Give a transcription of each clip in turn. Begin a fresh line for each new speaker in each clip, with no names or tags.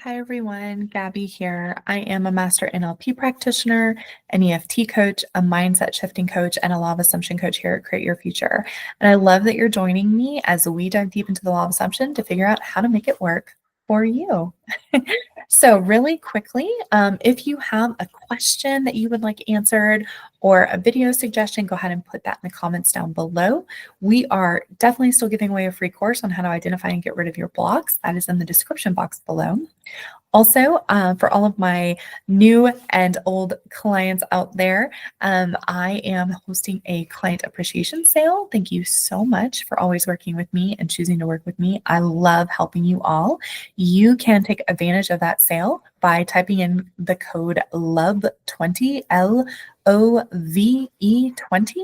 Hi everyone, Gabi here. I am a master NLP practitioner, an EFT coach, a mindset shifting coach, and a law of assumption coach here at Create Your Future. And I love that you're joining me as we dive deep into the law of assumption to figure out how to make it work for you. So really quickly, if you have a question that you would like answered or a video suggestion, go ahead and put that in the comments down below. We are definitely still giving away a free course on how to identify and get rid of your blocks. That is in the description box below. Also, for all of my new and old clients out there, I am hosting a client appreciation sale. Thank you so much for always working with me and choosing to work with me. I love helping you all. You can take advantage of that sale by typing in the code LOVE20, LOVE20,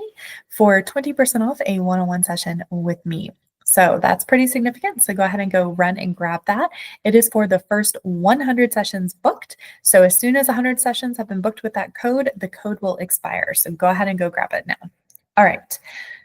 for 20% off a one-on-one session with me. So that's pretty significant. So go ahead and go run and grab that. It is for the first 100 sessions booked. So as soon as 100 sessions have been booked with that code, the code will expire. So go ahead and go grab it now. All right.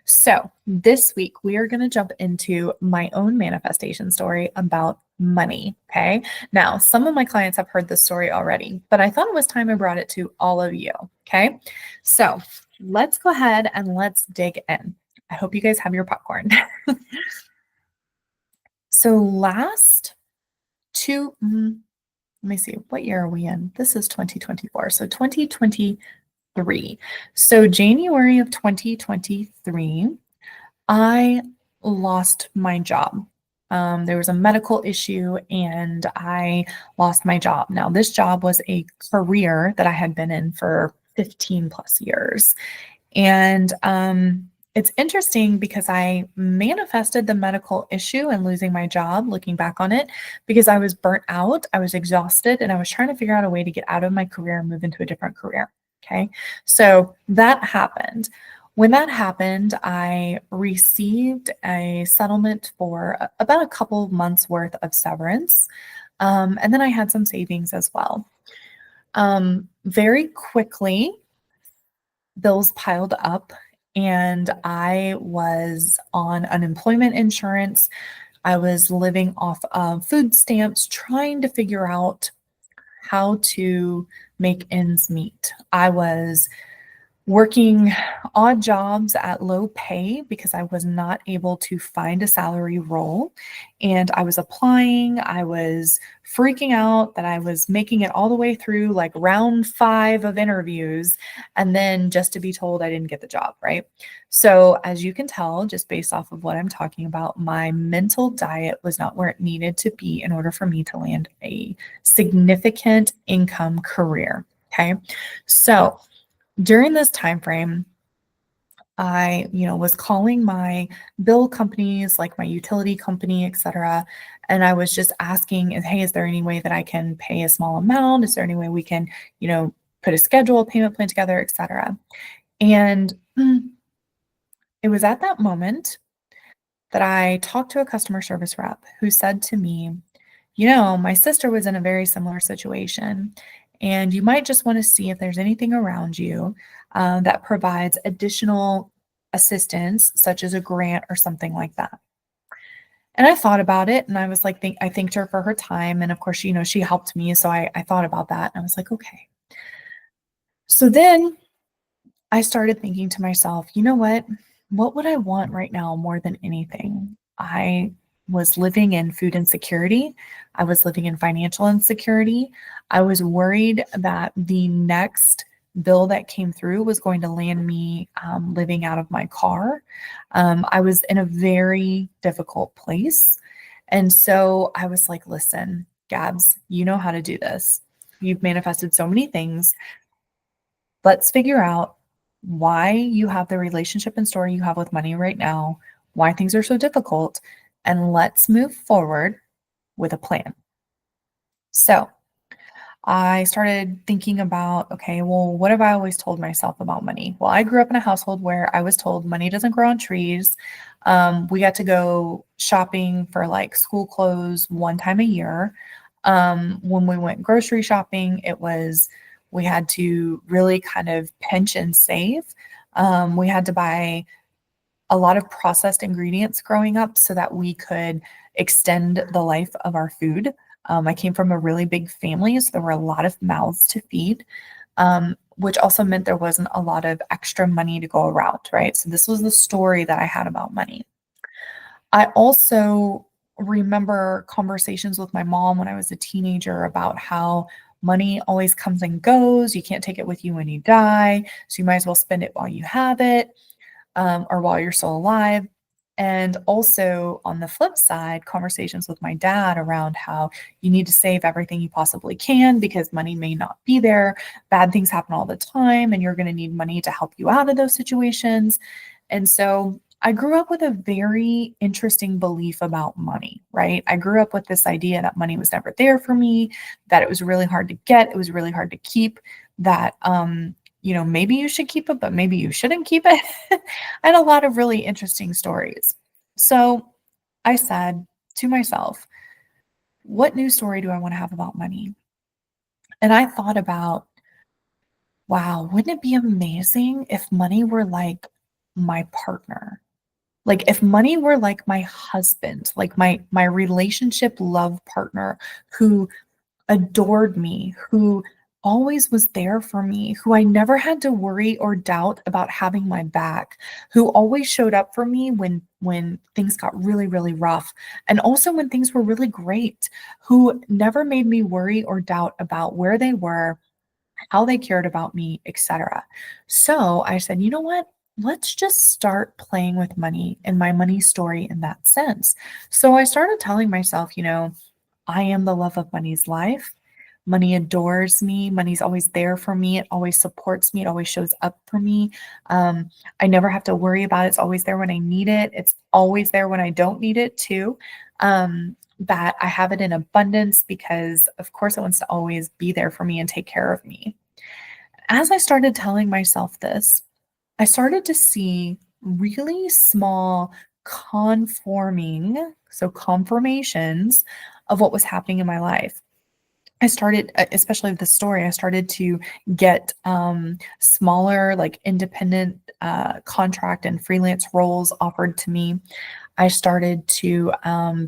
So this week we are going to jump into my own manifestation story about money. Okay. Now, some of my clients have heard this story already, but I thought it was time I brought it to all of you. Okay. So let's go ahead and let's dig in. I hope you guys have your popcorn. So let me see, what year are we in? This is 2024. So 2023. So January of 2023, I lost my job. There was a medical issue and I lost my job. Now, this job was a career that I had been in for 15 plus years. And it's interesting because I manifested the medical issue and losing my job, looking back on it, because I was burnt out, I was exhausted, and I was trying to figure out a way to get out of my career and move into a different career. Okay. So that happened. When that happened, I received a settlement for about a couple of months worth of severance. And then I had some savings as well. Very quickly, bills piled up and I was on unemployment insurance. I was living off of food stamps, trying to figure out how to make ends meet. I was working odd jobs at low pay because I was not able to find a salary role. And I was applying, I was freaking out that I was making it all the way through like round 5 of interviews. And then just to be told I didn't get the job, right? So as you can tell, just based off of what I'm talking about, my mental diet was not where it needed to be in order for me to land a significant income career. Okay. So during this time frame, I, was calling my bill companies, like my utility company, et cetera. And I was just asking, hey, is there any way that I can pay a small amount? Is there any way we can, put a schedule, payment plan together, et cetera? And it was at that moment that I talked to a customer service rep who said to me, my sister was in a very similar situation. And you might just want to see if there's anything around you that provides additional assistance, such as a grant or something like that. And I thought about it and I was like, I thanked her for her time. And of course, she helped me. So I thought about that and I was like, okay. So then I started thinking to myself, you know what would I want right now more than anything? I was living in food insecurity. I was living in financial insecurity. I was worried that the next bill that came through was going to land me living out of my car. I was in a very difficult place. And so I was like, listen, Gabs, you know how to do this. You've manifested so many things. Let's figure out why you have the relationship and story you have with money right now, why things are so difficult, and let's move forward with a plan. So I started thinking about, okay, well, what have I always told myself about money? Well, I grew up in a household where I was told money doesn't grow on trees. We got to go shopping for like school clothes one time a year. When we went grocery shopping, we had to really kind of pinch and save. We had to buy a lot of processed ingredients growing up so that we could extend the life of our food. I came from a really big family, so there were a lot of mouths to feed, which also meant there wasn't a lot of extra money to go around, right? So this was the story that I had about money. I also remember conversations with my mom when I was a teenager about how money always comes and goes. You can't take it with you when you die. So you might as well spend it while you have it, or while you're still alive. And also on the flip side, conversations with my dad around how you need to save everything you possibly can because money may not be there. Bad things happen all the time, and you're going to need money to help you out of those situations. And so I grew up with a very interesting belief about money, right? I grew up with this idea that money was never there for me, that it was really hard to get, it was really hard to keep, that maybe you should keep it, but maybe you shouldn't keep it. I had a lot of really interesting stories. So I said to myself, what new story do I want to have about money? And I thought about, wow, wouldn't it be amazing if money were like my partner? Like if money were like my husband, like my relationship love partner who adored me, who always was there for me, who I never had to worry or doubt about having my back, who always showed up for me when things got really, really rough, and also when things were really great, who never made me worry or doubt about where they were, how they cared about me, etc. So I said, you know what? Let's just start playing with money and my money story in that sense. So I started telling myself, I am the love of money's life. Money adores me. Money's always there for me. It always supports me. It always shows up for me. I never have to worry about it. It's always there when I need it. It's always there when I don't need it, too. That I have it in abundance because, of course, it wants to always be there for me and take care of me. As I started telling myself this, I started to see really small confirmations of what was happening in my life. I started, especially with the story, I started to get smaller, like independent contract and freelance roles offered to me. I started to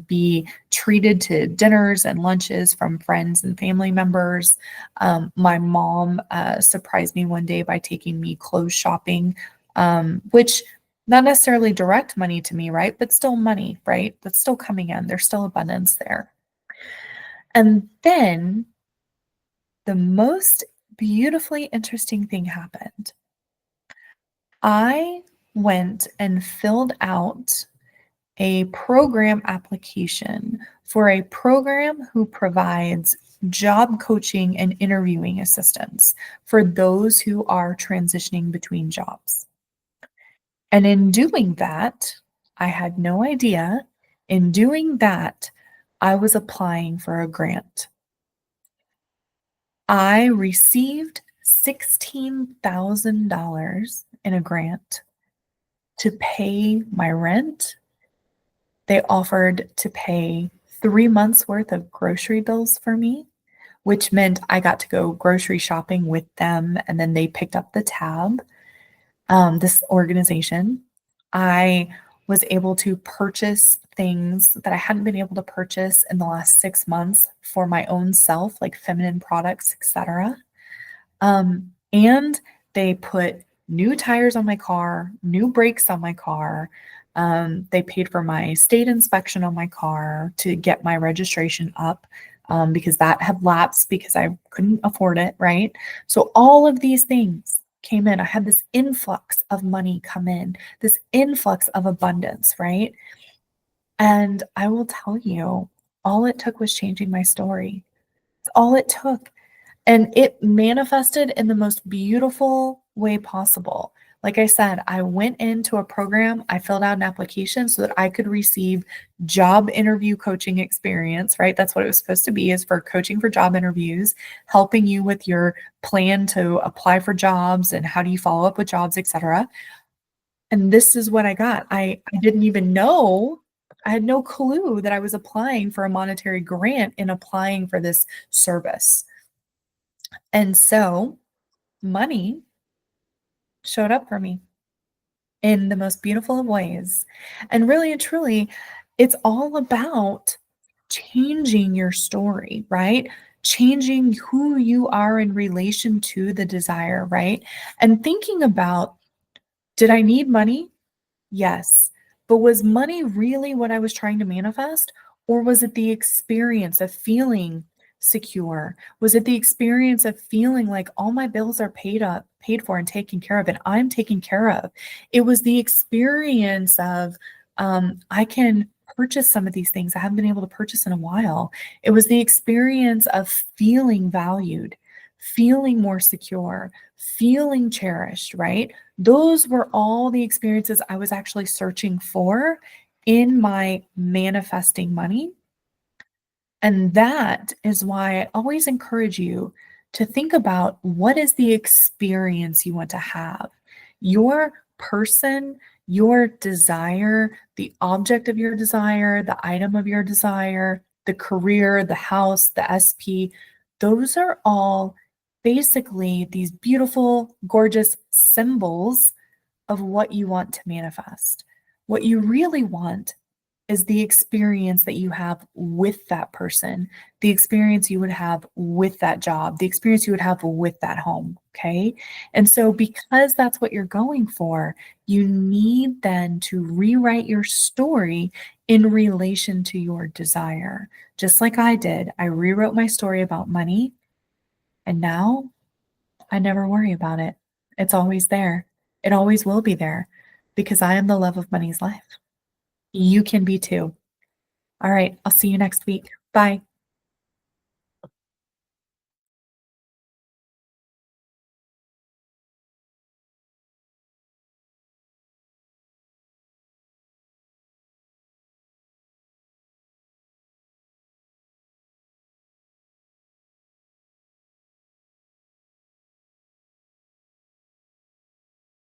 be treated to dinners and lunches from friends and family members. My mom surprised me one day by taking me clothes shopping, which not necessarily direct money to me, right? But still money, right? That's still coming in. There's still abundance there. And then the most beautifully interesting thing happened. I went and filled out a program application for a program who provides job coaching and interviewing assistance for those who are transitioning between jobs. And in doing that, I had no idea. In doing that, I was applying for a grant. I received $16,000 in a grant to pay my rent. They offered to pay 3 months worth of grocery bills for me, which meant I got to go grocery shopping with them, and then they picked up the tab. This organization, I was able to purchase things that I hadn't been able to purchase in the last 6 months for my own self, like feminine products, etc. And they put new tires on my car, new brakes on my car. They paid for my state inspection on my car to get my registration up, because that had lapsed because I couldn't afford it, right? So all of these things came in. I had this influx of money come in, this influx of abundance, right? And I will tell you, all it took was changing my story. All it took. And it manifested in the most beautiful way possible. Like I said, I went into a program, I filled out an application so that I could receive job interview coaching experience, right? That's what it was supposed to be, is for coaching for job interviews, helping you with your plan to apply for jobs and how do you follow up with jobs, etc. And this is what I got. I didn't even know, I had no clue that I was applying for a monetary grant in applying for this service. And so money showed up for me in the most beautiful of ways. And really and truly, it's all about changing your story, right? Changing who you are in relation to the desire, right? And thinking about, did I need money? Yes. But was money really what I was trying to manifest? Or was it the experience of feeling secure? Was it the experience of feeling like all my bills are paid for and taken care of, and I'm taken care of? It was the experience of I can purchase some of these things I haven't been able to purchase in a while. It was the experience of feeling valued, feeling more secure, feeling cherished, right? Those were all the experiences I was actually searching for in my manifesting money. And that is why I always encourage you to think about, what is the experience you want to have? Your person, your desire, the object of your desire, the item of your desire, the career, the house, the SP, those are all basically these beautiful, gorgeous symbols of what you want to manifest. What you really want is the experience that you have with that person, the experience you would have with that job, the experience you would have with that home. Okay. And so, because that's what you're going for, you need then to rewrite your story in relation to your desire. Just like I did, I rewrote my story about money, and now I never worry about it. It's always there. It always will be there, because I am the love of money's life. You can be too. All right. I'll see you next week. Bye.